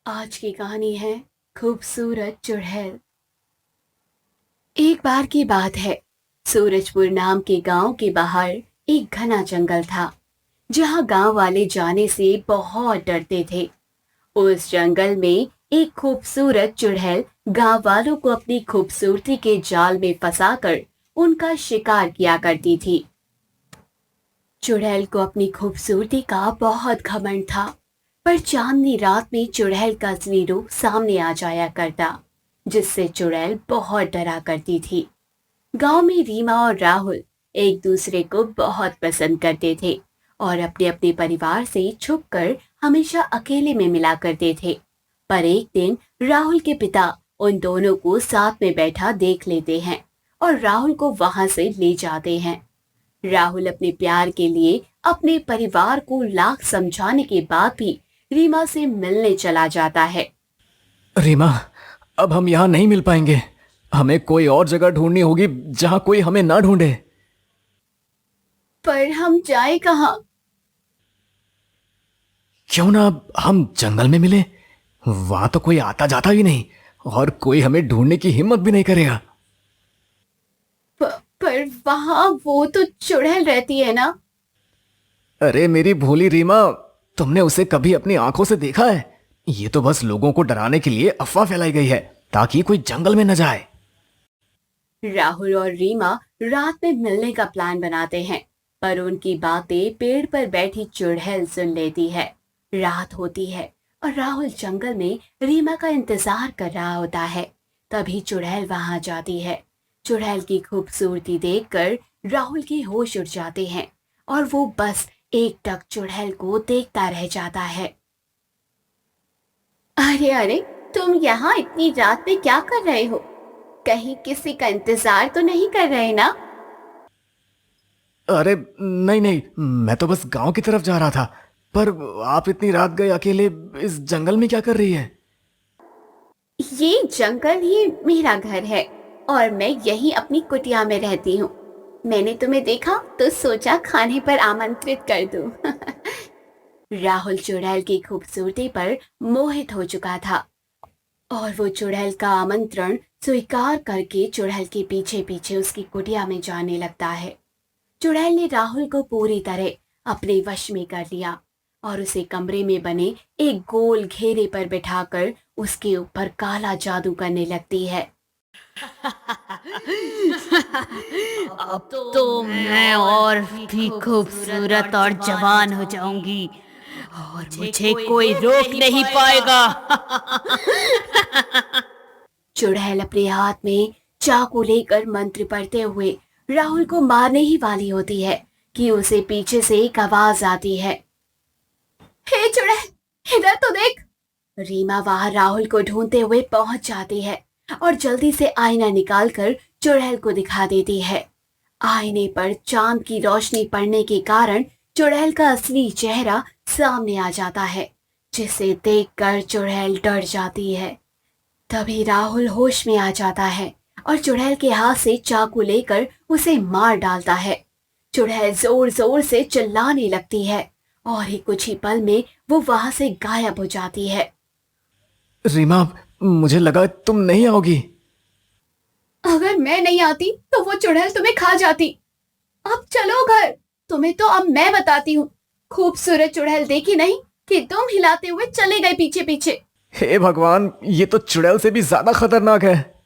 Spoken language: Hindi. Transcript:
आज की कहानी है खूबसूरत चुड़ैल। एक बार की बात है, सूरजपुर नाम के गांव के बाहर एक घना जंगल था, जहां गांव वाले जाने से बहुत डरते थे। उस जंगल में एक खूबसूरत चुड़ैल गांव वालों को अपनी खूबसूरती के जाल में फंसाकर उनका शिकार किया करती थी। चुड़ैल को अपनी खूबसूरती का बहुत घमंड था, पर चांदनी रात में चुड़ैल का असली रूप सामने आ जाया करता, जिससे चुड़ैल बहुत डरा करती थी। गांव में रीमा और राहुल एक दूसरे को बहुत पसंद करते थे और अपने अपने परिवार से छुपकर हमेशा अकेले में मिला करते थे। पर एक दिन राहुल के पिता उन दोनों को साथ में बैठा देख लेते हैं और राहुल को वहां से ले जाते हैं। राहुल अपने प्यार के लिए अपने परिवार को लाख समझाने के बाद भी रीमा से मिलने चला जाता है। रीमा, अब हम यहाँ नहीं मिल पाएंगे। हमें कोई और जगह ढूंढनी होगी जहाँ कोई हमें ना ढूंढे। पर हम जाए कहाँ? क्यों ना हम जंगल में मिले। वहां तो कोई आता जाता भी नहीं और कोई हमें ढूंढने की हिम्मत भी नहीं करेगा। पर वहां वो तो चुड़ैल रहती है ना। अरे मेरी भोली रीमा, तुमने उसे कभी अपनी आंखों से देखा है? ये तो बस लोगों को डराने के लिए अफवाह फैलाई गई है ताकि कोई जंगल में न जाए। राहुल और रीमा रात में मिलने का प्लान बनाते हैं, पर उनकी बातें पेड़ पर बैठी चुड़ैल सुन लेती है। रात होती है और राहुल जंगल में रीमा का इंतजार कर रहा होता है। तभी चुड़ैल वहां जाती है। चुड़ैल की खूबसूरती देखकर राहुल के होश उड़ जाते हैं और वो बस एकटक चुड़ैल को देखता रह जाता है। अरे अरे, तुम यहाँ इतनी रात में क्या कर रहे हो? कहीं किसी का इंतजार तो नहीं कर रहे ना? अरे नहीं नहीं, मैं तो बस गांव की तरफ जा रहा था। पर आप इतनी रात गए अकेले इस जंगल में क्या कर रही है? ये जंगल ही मेरा घर है और मैं यही अपनी कुटिया में रहती हूँ। मैंने तुम्हें देखा तो सोचा खाने पर आमंत्रित कर दूं। राहुल चुड़ैल की खूबसूरती पर मोहित हो चुका था और वो चुड़ैल का आमंत्रण स्वीकार करके चुड़ैल के पीछे पीछे उसकी कुटिया में जाने लगता है। चुड़ैल ने राहुल को पूरी तरह अपने वश में कर लिया और उसे कमरे में बने एक गोल घेरे पर बिठाकर उसके ऊपर काला जादू करने लगती है। अब तो मैं और भी खूबसूरत और जवान हो जाऊंगी और मुझे कोई रोक नहीं पाएगा। चुड़ैल अपने हाथ में चाकू लेकर मंत्र पढ़ते हुए राहुल को मारने ही वाली होती है कि उसे पीछे से एक आवाज आती है। हे चुड़ैल, इधर तो देख। रीमा वहां राहुल को ढूंढते हुए पहुंच जाती है और जल्दी से आईना निकालकर चुड़ैल को दिखा देती है। आईने पर चांद की रोशनी पड़ने के कारण चुड़ैल का असली चेहरा सामने आ जाता है, जिसे देखकर चुड़ैल डर जाती है। तभी राहुल होश में आ जाता है और चुड़ैल के हाथ से चाकू लेकर उसे मार डालता है। चुड़ैल जोर जोर से चिल्लाने लगती है और ही कुछ ही पल में वो वहां से गायब हो जाती है। रीमा, मुझे लगा तुम नहीं आओगी। अगर मैं नहीं आती तो वो चुड़ैल तुम्हें खा जाती। अब चलो घर, तुम्हें तो अब मैं बताती हूँ। खूबसूरत चुड़ैल देखी नहीं कि तुम हिलाते हुए चले गए पीछे पीछे। हे भगवान, ये तो चुड़ैल से भी ज्यादा खतरनाक है।